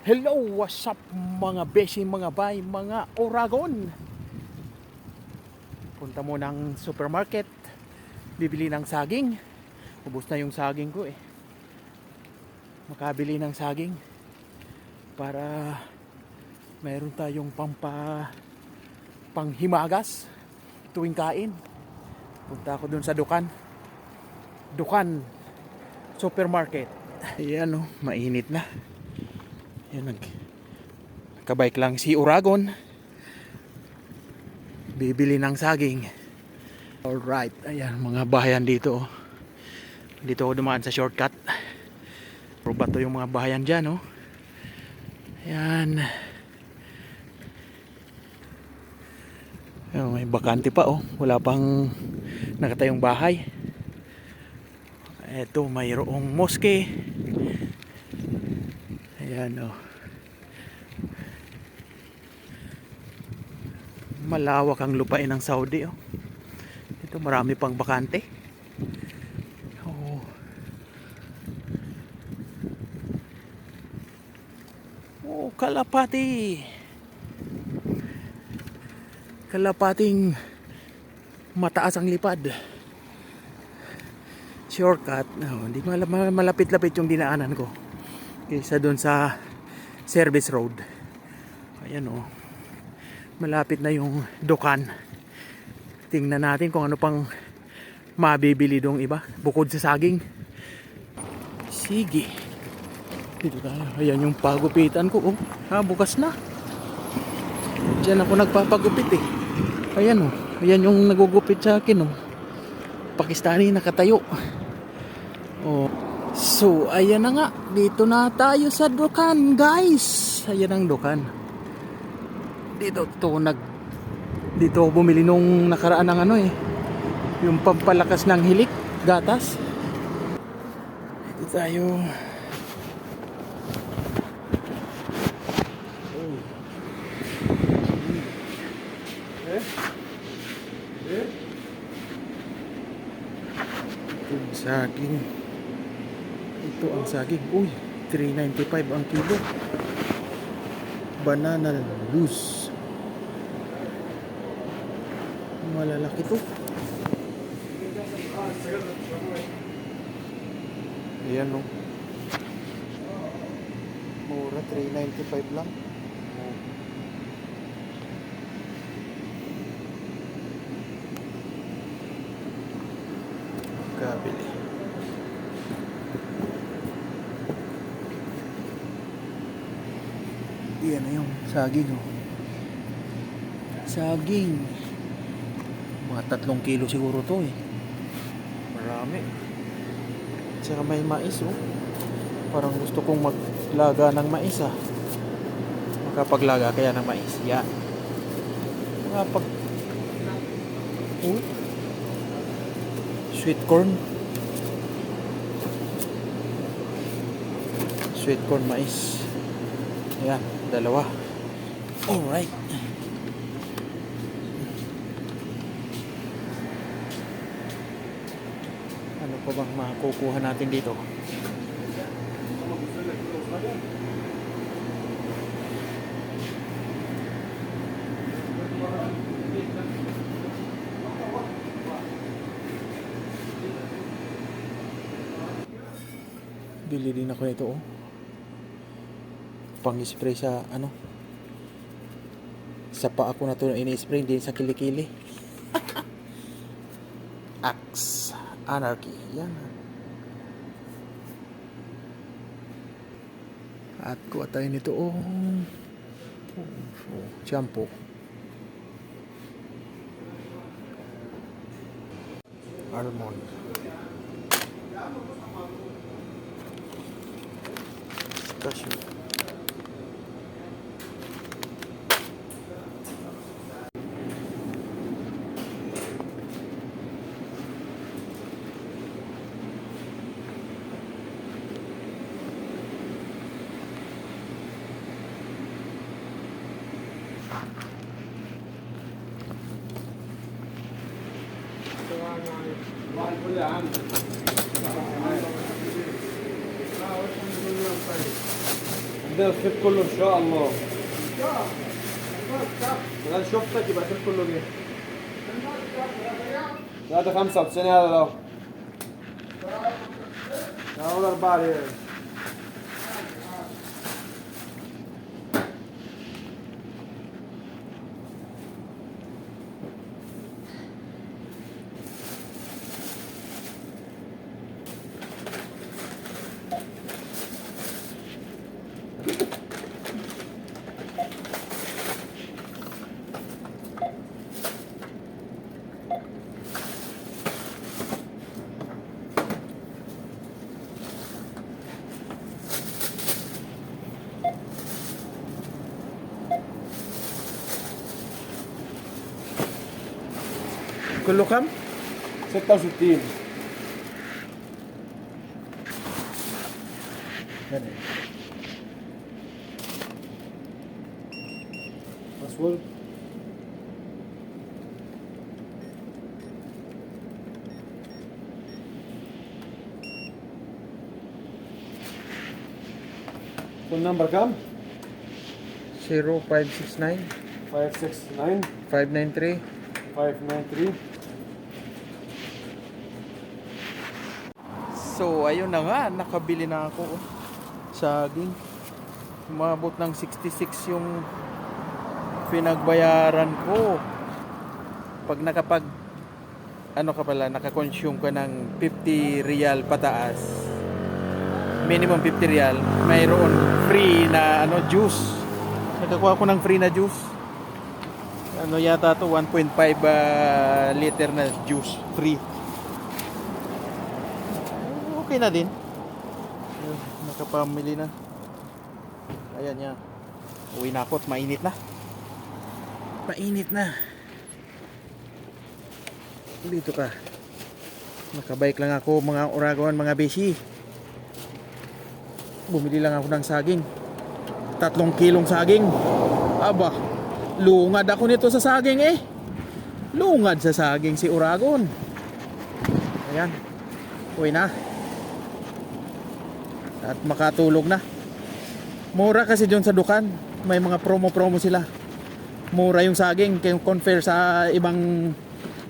Hello, what's up mga beshi, mga bay, mga Oragon. Punta mo ng supermarket, bibili ng saging. Ubus na yung saging ko eh. Makabili ng saging para mayroon tayong panghimagas tuwing kain. Punta ako dun sa Dukan Supermarket. Ayan oh, mainit na. Ayan, nagkabike lang si Oragon, bibili ng saging. Alright, ayan mga bahayan dito oh. Dito ako dumaan sa shortcut. Pero bato yung mga bahayan dyan oh. Ayan. Ayan, may bakante pa oh. Wala pang nakatayong bahay. Eto, mayroong moske. Ayan oh. Malawak ang lupain ng Saudi oh. Ito marami pang bakante. Oh. Oh, Kalapating mataas ang lipad. Shortcut. Oh, hindi malapit-lapit yung dinaanan ko. Kaysa doon sa service road. Ayan oh. Malapit na yung Dukan. Tingnan natin kung ano pang mabibili dong iba bukod sa saging. Sige. Dito tayo. Ayan yung pagupitan ko oh. Ha, bukas na. Diyan ako nagpapagupit eh. Ayan oh. Ayan yung nagugupit sa akin oh. Pakistani nakatayo. Oh. So, ayan na nga. Dito na tayo sa Dukan, guys. Ayan ang Dukan. Dito ako bumili nung nakaraan ng ano eh. Yung pampalakas ng hilik, gatas. Dito tayo. Ito ang saging. Ito ang saging. Uy, 3.95 ang kilo. Banana loose. Malalaki to. Ayan no. Mura, 3.95 lang. Kabili. Yan na yung saging oh. Saging. Mga 3 kilo siguro to eh. Marami. Tsaka may mais oh. Parang gusto kong maglaga ng mais ah. Makapaglaga kaya ng mais. Yan. Sweet corn. Sweet corn mais. Ayan, dalawa. Alright. Ano pa bang makukuha natin dito? Bili din ako ito oh. Pang-spray sa ano? Sa paa ko na ito ini-spray din sa kilikili. Axe Anarchy. Yan. At kuha tayo nito oh. Shampoo. Almond. Cashew. عندنا الخيط كله ان شاء الله. انا شفتك يبقى الخيط كله جه. لا ده 95 هذا لو. هذا 4 ريال. كله كم؟ 66. أسود. فول نمبر كم؟ 0569 569 593 593. So ayun na nga, nakabili na ako saging. Umabot ng 66 yung pinagbayaran ko. Pag naka-consume ka ng 50 real pataas, minimum 50 real, mayroon free na juice. Nakakuha ko ng free na juice. Yata to 1.5 liter na juice free. Okay na din. Nakapamili na. Ayan niya. Uwi na ako at mainit na. Mainit na. Dito ka. Nakabike lang ako mga Oragon, mga beshi. Bumili lang ako ng saging. 3 kilong saging. Aba, lungad ako nito sa saging eh. Lungad sa saging si Oragon. Ayan. Uwi na. At makatulog na. Mura kasi dyan sa dukan. May mga promo sila. Mura yung saging compare sa ibang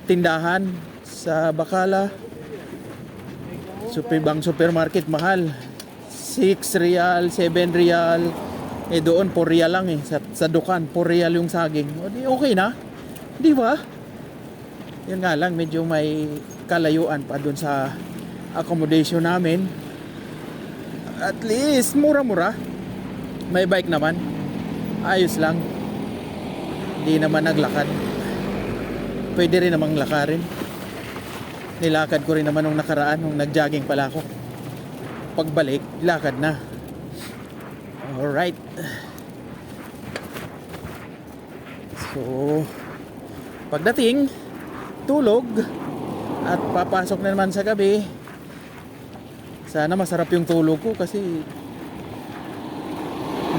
tindahan. Sa Bacala, ibang supermarket mahal. 6 real, 7 real. Doon 4 real lang eh. Sa dukan 4 real yung saging. O di okay na. Di ba? Yun nga lang, medyo may kalayuan pa dun sa accommodation namin. At least mura-mura. May bike naman. Ayos lang. Hindi naman naglakad. Pwede rin namang lakarin. Nilakad ko rin naman nung nakaraan, nung nag-jogging pala ako. Pagbalik, lakad na. Alright. So, pagdating, tulog. At papasok na naman sa gabi. Sana masarap yung tulog ko kasi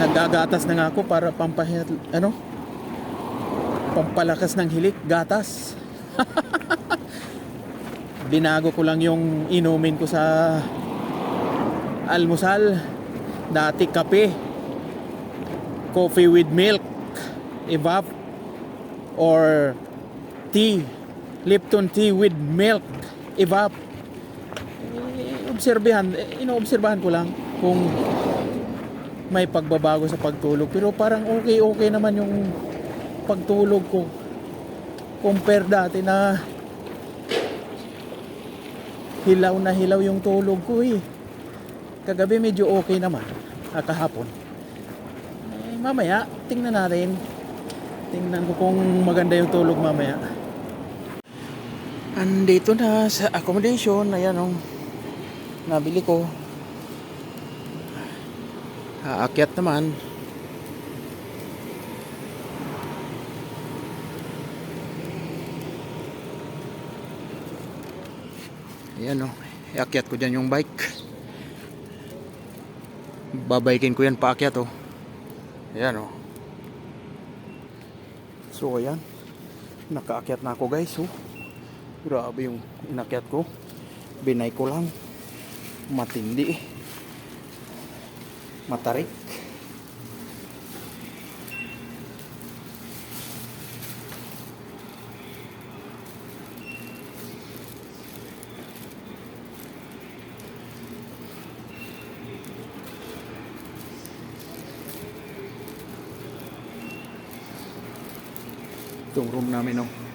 naggagatas na nga ako para pampalakas ng hilik, gatas. Binago ko lang yung inumin ko sa almusal. Dati kape, coffee with milk, evap, or tea, Lipton tea with milk, evap. Inoobserbahan ko lang kung may pagbabago sa pagtulog, pero parang okay naman yung pagtulog ko compare dati na hilaw yung tulog ko eh. Kagabi medyo okay naman, kahapon. Mamaya tingnan natin, tingnan ko kung maganda yung tulog mamaya. Andito na sa accommodation. Ayan nabili ko. Aakyat naman. Ayan iakyat ko dyan yung bike. Babaykin ko yan paakyat Ayan So ayan, nakaakyat na ako guys. Grabe yung inakyat ko. Binay ko lang. Matindi matarik. itong room namin, oh.